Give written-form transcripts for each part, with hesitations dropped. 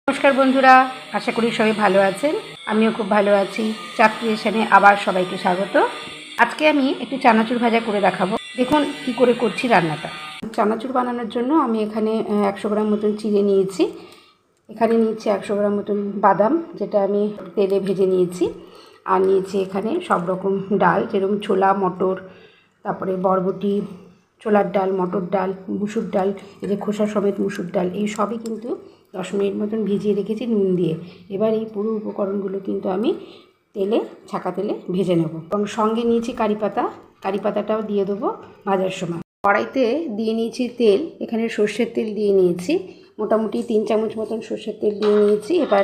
নমস্কার বন্ধুরা, আশা করি সবাই ভালো আছেন। আমিও খুব ভালো আছি। চাঁদ ক্রিয়েশনে আবার সবাইকে স্বাগত। আজকে আমি একটু চানাচুর ভাজা করে দেখাবো। দেখুন কি করে করছি রান্নাটা। চানাচুর বানানোর জন্য আমি এখানে 100 গ্রাম মতন চিড়ে নিয়েছি। এখানে নিয়েছি 100 গ্রাম মতন বাদাম, যেটা আমি তেলে ভেজে নিয়েছি। আর নিয়েছি এখানে সব রকম ডাল, যেরকম ছোলা, মটর, তারপরে বরবটি, ছোলার ডাল, মটর ডাল, মুসুর ডাল, এই যে খোসা সমেত মুসুর ডাল, এই সবই কিন্তু 10 মিনিট মতন ভিজিয়ে রেখেছি নুন দিয়ে। এবার এই পুরো উপকরণগুলো কিন্তু আমি তেলে, ছাঁকা তেলে ভেজে নেব। এবং সঙ্গে নিয়েছি কারি পাতা, কারি পাতাটাও দিয়ে দেবো ভাজার সময়। কড়াইতে দিয়ে নিয়েছি তেল, এখানে সর্ষের তেল দিয়ে নিয়েছি, মোটামুটি 3 চামচ মতন সর্ষের তেল দিয়ে নিয়েছি। এবার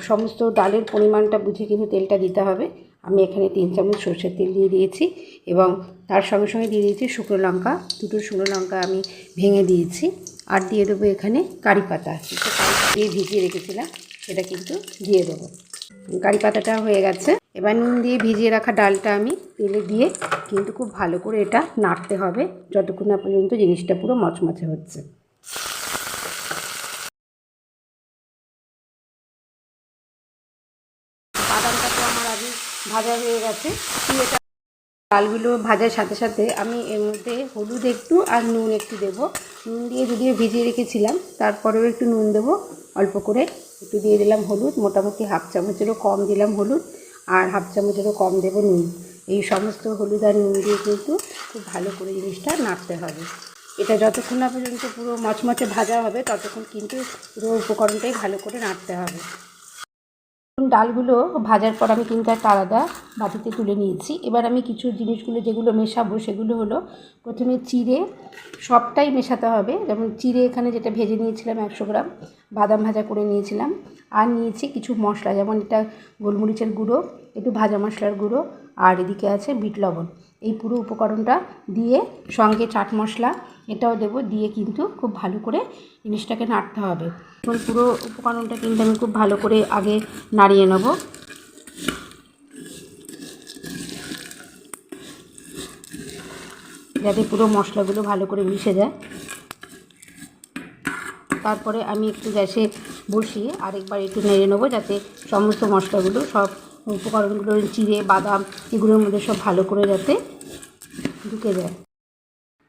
সমস্ত ডালের পরিমাণটা বুঝে কিন্তু তেলটা দিতে হবে। আমি এখানে 3 চামচ সর্ষের তেল দিয়ে দিয়েছি এবং তার সঙ্গে সঙ্গে দিয়ে দিয়েছি শুকনো লঙ্কা, দুটো শুকনো লঙ্কা আমি ভেঙে দিয়েছি। আর দিয়ে দেবো এখানে কারি পাতা, দিয়ে ভিজিয়ে রেখেছিলাম, সেটা কিন্তু দিয়ে দেবো। কারি পাতাটা হয়ে গেছে। এবার নুন দিয়ে ভিজিয়ে রাখা ডালটা আমি তেলে দিয়ে কিন্তু খুব ভালো করে এটা নাড়তে হবে যতক্ষণ না পর্যন্ত জিনিসটা পুরো মচমচে হচ্ছে। বাদামটা তো আমার আগে ভাজা হয়ে গেছে। চিড়েটা, ডালগুলো ভাজার সাথে সাথে আমি এর মধ্যে হলুদ একটু আর নুন একটু দেবো। নুন দিয়ে যদিও ভিজিয়ে রেখেছিলাম, তারপরেও একটু নুন দেবো অল্প করে। একটু দিয়ে দিলাম হলুদ, মোটামুটি হাফ চামচেরও কম দিলাম হলুদ, আর হাফ চামচেরও কম দেবো নুন। এই সমস্ত হলুদ আর নুন দিয়ে কিন্তু খুব ভালো করে জিনিসটা নাড়তে হবে। এটা যতক্ষণ না পর্যন্ত পুরো মচমচে ভাজা হবে ততক্ষণ কিন্তু পুরো উপকরণটাই ভালো করে নাড়তে হবে। ডালগুলো ভাজার পর আমি কিন্তু একটা আলাদা বাটিতে তুলে নিয়েছি। এবার আমি কিছু জিনিসগুলো যেগুলো মেশাবো সেগুলো হলো, প্রথমে চিড়ে সবটাই মেশাতে হবে। যেমন চিড়ে এখানে যেটা ভেজে নিয়েছিলাম 100 গ্রাম, বাদাম ভাজা করে নিয়েছিলাম, আর নিয়েছি কিছু মশলা, যেমন এটা গোলমরিচের গুঁড়ো, একটু ভাজা মশলার গুঁড়ো, আর এদিকে আছে বিট লবণ। এই পুরো উপকরণটা দিয়ে সঙ্গে চাট মশলা এটাও দেবো, দিয়ে কিন্তু খুব ভালো করে জিনিসটাকে নাড়তে হবে। এবং পুরো উপকরণটা কিন্তু আমি খুব ভালো করে আগে নাড়িয়ে নেব, যাতে পুরো মশলাগুলো ভালো করে মিশে যায়। তারপরে আমি একটু গ্যাসে বসিয়ে আরেকবার একটু নেড়ে নেবো, যাতে সমস্ত মশলাগুলো, সব উপকরণগুলো, চিড়ে, বাদাম, এগুলোর মধ্যে সব ভালো করে যাতে ঢুকে যায়।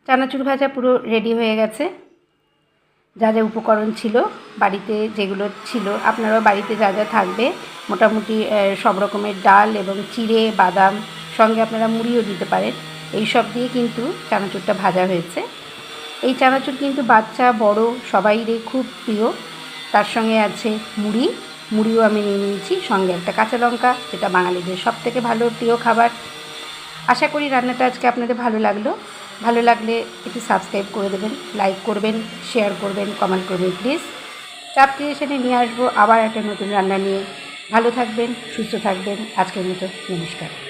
চানাচুর ভাজা পুরো রেডি হয়ে গেছে। যা যা উপকরণ ছিল বাড়িতে, যেগুলো ছিল, আপনারাও বাড়িতে যা যা থাকবে মোটামুটি সব রকমের ডাল এবং চিড়ে, বাদাম, সঙ্গে আপনারা মুড়িও দিতে পারেন, এই সব দিয়ে কিন্তু চানাচুরটা ভাজা হয়েছে। এই চানাচুর কিন্তু বাচ্চা বড় সবাইরই খুব প্রিয়। তার সঙ্গে আছে মুড়িও আমি নিয়ে নিয়েছি, সঙ্গে একটা কাঁচা লঙ্কা, যেটা বাঙালিদের সবথেকে ভালো প্রিয় খাবার। আশা করি রান্নাটা আজকে আপনাদের ভালো লাগলো। ভালো লাগলে একটু সাবস্ক্রাইব করে দেবেন, লাইক করবেন, শেয়ার করবেন, কমেন্ট করবেন প্লিজ। চাঁদ ক্রিয়েশনে নিয়ে আসবো আবার একটা নতুন রান্না নিয়ে। ভালো থাকবেন, সুস্থ থাকবেন। আজকের মতো নমস্কার।